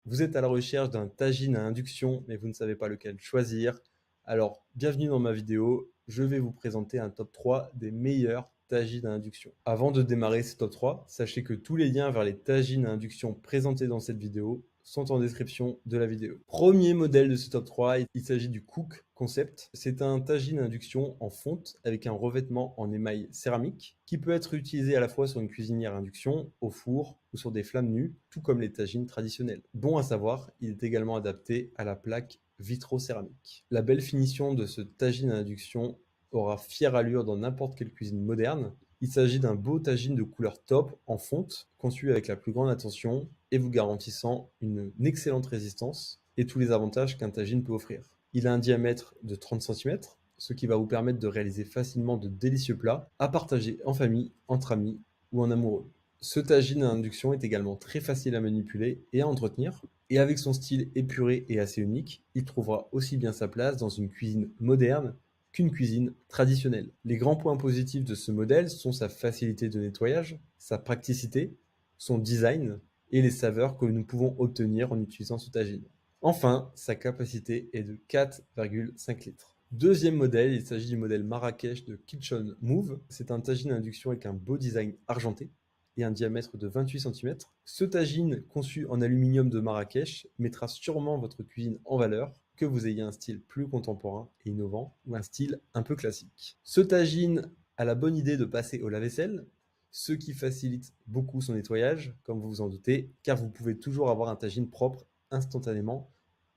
Vous êtes à la recherche d'un tagine à induction, mais vous ne savez pas lequel choisir. Alors, bienvenue dans ma vidéo. Je vais vous présenter un top 3 des meilleurs tagines à induction. Avant de démarrer ce top 3, sachez que tous les liens vers les tagines à induction présentés dans cette vidéo sont en description de la vidéo. Premier modèle de ce top 3, il s'agit du Cook Concept. C'est un tagine à induction en fonte avec un revêtement en émail céramique qui peut être utilisé à la fois sur une cuisinière à induction, au four ou sur des flammes nues, tout comme les tagines traditionnelles. Bon à savoir, il est également adapté à la plaque vitrocéramique. La belle finition de ce tagine à induction aura fière allure dans n'importe quelle cuisine moderne. Il s'agit d'un beau tagine de couleur taupe en fonte, conçu avec la plus grande attention et vous garantissant une excellente résistance et tous les avantages qu'un tagine peut offrir. Il a un diamètre de 30 cm, ce qui va vous permettre de réaliser facilement de délicieux plats à partager en famille, entre amis ou en amoureux. Ce tagine à induction est également très facile à manipuler et à entretenir, et avec son style épuré et assez unique, il trouvera aussi bien sa place dans une cuisine moderne qu'une cuisine traditionnelle. Les grands points positifs de ce modèle sont sa facilité de nettoyage, sa praticité, son design et les saveurs que nous pouvons obtenir en utilisant ce tagine. Enfin, sa capacité est de 4,5 litres. Deuxième modèle, il s'agit du modèle Marrakech de Kitchen Move. C'est un tagine à induction avec un beau design argenté et un diamètre de 28 cm. Ce tagine, conçu en aluminium de Marrakech, mettra sûrement votre cuisine en valeur, que vous ayez un style plus contemporain et innovant ou un style un peu classique. Ce tagine a la bonne idée de passer au lave-vaisselle, ce qui facilite beaucoup son nettoyage, comme vous vous en doutez, car vous pouvez toujours avoir un tagine propre instantanément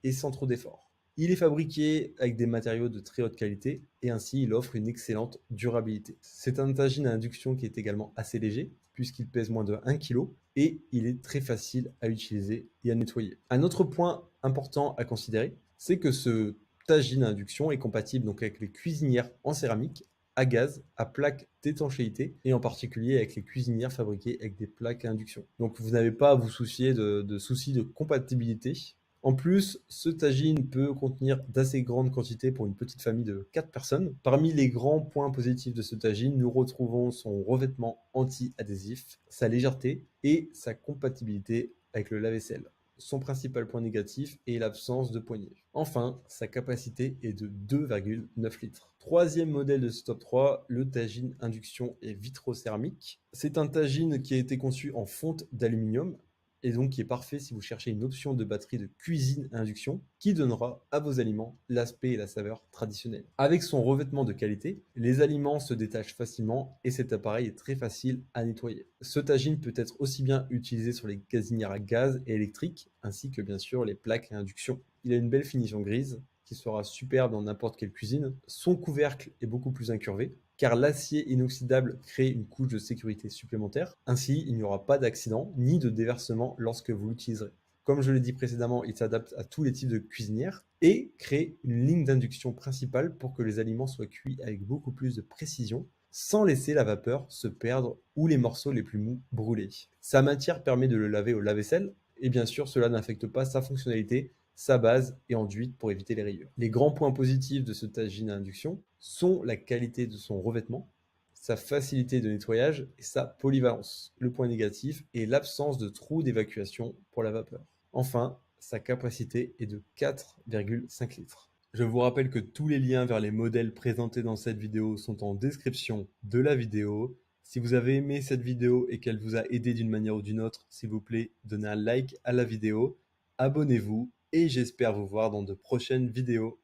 et sans trop d'efforts. Il est fabriqué avec des matériaux de très haute qualité et ainsi il offre une excellente durabilité. C'est un tagine à induction qui est également assez léger puisqu'il pèse moins de 1 kg et il est très facile à utiliser et à nettoyer. Un autre point important à considérer, c'est que ce tagine à induction est compatible donc avec les cuisinières en céramique, à gaz, à plaque d'étanchéité et en particulier avec les cuisinières fabriquées avec des plaques à induction. Donc vous n'avez pas à vous soucier de soucis de compatibilité. En plus, ce tagine peut contenir d'assez grandes quantités pour une petite famille de 4 personnes. Parmi les grands points positifs de ce tagine, nous retrouvons son revêtement anti-adhésif, sa légèreté et sa compatibilité avec le lave-vaisselle. Son principal point négatif est l'absence de poignée. Enfin, sa capacité est de 2,9 litres. Troisième modèle de ce top 3, le tagine induction et vitrocéramique. C'est un tagine qui a été conçu en fonte d'aluminium et donc qui est parfait si vous cherchez une option de batterie de cuisine à induction qui donnera à vos aliments l'aspect et la saveur traditionnels. Avec son revêtement de qualité, les aliments se détachent facilement et cet appareil est très facile à nettoyer. Ce tagine peut être aussi bien utilisé sur les gazinières à gaz et électriques ainsi que bien sûr les plaques à induction. Il a une belle finition grise qui sera superbe dans n'importe quelle cuisine. Son couvercle est beaucoup plus incurvé, car l'acier inoxydable crée une couche de sécurité supplémentaire. Ainsi, il n'y aura pas d'accident ni de déversement lorsque vous l'utiliserez. Comme je l'ai dit précédemment, il s'adapte à tous les types de cuisinières et crée une ligne d'induction principale pour que les aliments soient cuits avec beaucoup plus de précision sans laisser la vapeur se perdre ou les morceaux les plus mous brûler. Sa matière permet de le laver au lave-vaisselle et bien sûr cela n'affecte pas sa fonctionnalité, sa base est enduite pour éviter les rayures. Les grands points positifs de ce tagine à induction sont la qualité de son revêtement, sa facilité de nettoyage et sa polyvalence. Le point négatif est l'absence de trous d'évacuation pour la vapeur. Enfin, sa capacité est de 4,5 litres. Je vous rappelle que tous les liens vers les modèles présentés dans cette vidéo sont en description de la vidéo. Si vous avez aimé cette vidéo et qu'elle vous a aidé d'une manière ou d'une autre, s'il vous plaît, donnez un like à la vidéo, abonnez-vous et j'espère vous voir dans de prochaines vidéos.